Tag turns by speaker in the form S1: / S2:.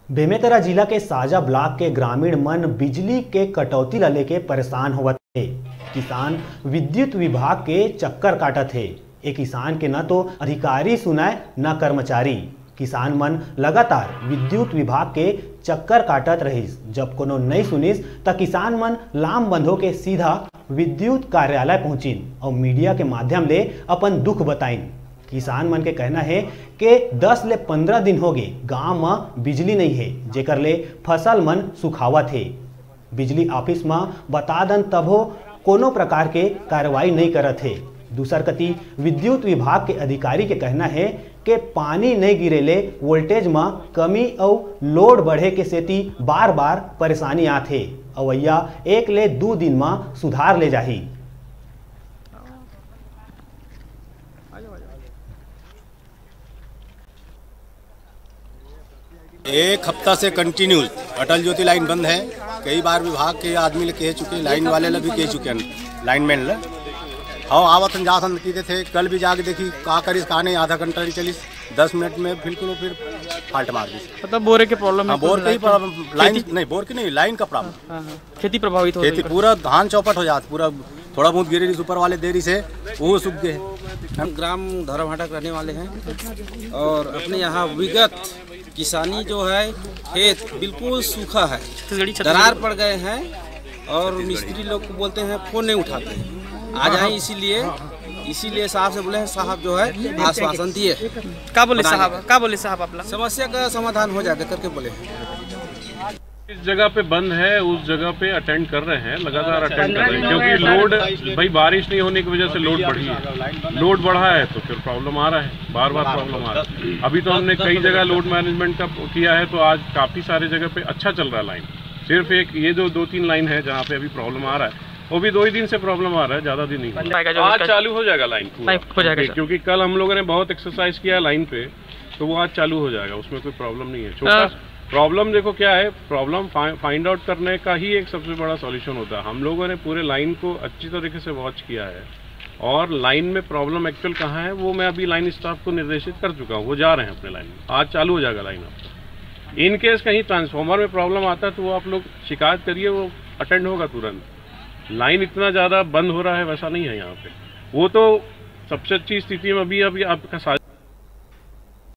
S1: बेमेतरा जिला के साजा ब्लॉक के ग्रामीण मन बिजली के कटौती ला लेके परेशान होवत थे। किसान विद्युत विभाग के चक्कर काटत थे। एक किसान के न तो अधिकारी सुनाए न कर्मचारी। किसान मन लगातार विद्युत विभाग के चक्कर काटत रहिस। जब कोनो नहीं सुनिस त किसान मन लाम बंधो के सीधा विद्युत कार्यालय पहुंचिन और मीडिया के माध्यम ले अपन दुख बताइन। किसान मन के कहना है कि 10 ले 15 दिन हो गए गांव में बिजली नहीं है, जेकर ले फसल मन सुखावत है। बिजली ऑफिस में बता दन तबो कोनो प्रकार के कार्रवाई नहीं करत है। दूसर कती विद्युत विभाग के अधिकारी के कहना है कि पानी नहीं गिरेले वोल्टेज में कमी और लोड बढ़े के सेती बार बार परेशानी आथे। अवैया 1 ले 2 दिन में सुधार ले जाही।
S2: एक हफ्ता से कंटिन्यू अटल ज्योति लाइन बंद है। कई बार विभाग के आदमी ले कह चुके, लाइन वाले ले भी कह चुके हैं, लाइनमैन ले हाँ आवतन जासन कीते थे। कल भी जाके देखी का करिस का नहीं, आधा घंटा नहीं चलिस, 10 मिनट में बिल्कुल फिर फाल्ट मार दी।
S3: मतलब बोरे के प्रॉब्लम है।
S2: बोर के ही प्रॉब्लम, लाइन नहीं, बोर की नहीं, लाइन का प्रॉब्लम।
S3: खेती प्रभावित हो
S2: खेती पूरा धान चौपट हो जाता, पूरा थोड़ा बहुत गिरी ऊपर वाले देरी से वो सूख गए।
S4: हम ग्राम धरमहाटा रहने वाले हैं और अपने यहाँ विगत किसानी जो है खेत बिल्कुल सूखा है, दरार पड़ गए हैं और मिस्त्री लोग को बोलते हैं फोन नहीं उठाते हैं। आज आए इसीलिए साहब से बोले हैं, साहब जो है आश्वासन दिए।
S3: क्या बोले साहब आप
S4: समस्या का समाधान हो जाएगा करके बोले।
S5: इस जगह पे बंद है, उस जगह पे अटेंड कर रहे हैं, लगातार अटेंड कर रहे हैं, क्योंकि लोड भाई बारिश नहीं होने की वजह से लोड बढ़ी है। लोड बढ़ा है तो फिर प्रॉब्लम आ रहा है, बार बार प्रॉब्लम आ रहा है। अभी तो हमने कई जगह लोड मैनेजमेंट का किया है, तो आज काफ़ी सारे जगह पे अच्छा चल रहा है लाइन। सिर्फ एक ये जो 2-3 लाइन है जहाँ पे अभी प्रॉब्लम आ रहा है, वो भी 2 ही दिन से प्रॉब्लम आ रहा है, ज़्यादा दिन नहीं। आज चालू हो जाएगा लाइन हो जाएगा, क्योंकि कल हम लोगों ने बहुत एक्सरसाइज किया लाइन पे, तो वो आज चालू हो जाएगा, उसमें कोई प्रॉब्लम नहीं है। छोटा प्रॉब्लम देखो क्या है, प्रॉब्लम फाइंड आउट करने का ही एक सबसे बड़ा सॉल्यूशन होता है। हम लोगों ने पूरे लाइन को अच्छी तरीके से वॉच किया है और लाइन में प्रॉब्लम एक्चुअल कहाँ है वो मैं अभी लाइन स्टाफ को निर्देशित कर चुका हूँ। वो जा रहे हैं अपने लाइन में, आज चालू हो जाएगा लाइन आपका। इन केस कहीं ट्रांसफॉर्मर में प्रॉब्लम आता है तो वो आप लोग शिकायत करिए, वो अटेंड होगा तुरंत। लाइन इतना ज़्यादा बंद हो रहा है वैसा नहीं है यहाँ पे। वो तो सबसे अच्छी स्थिति में अभी आपका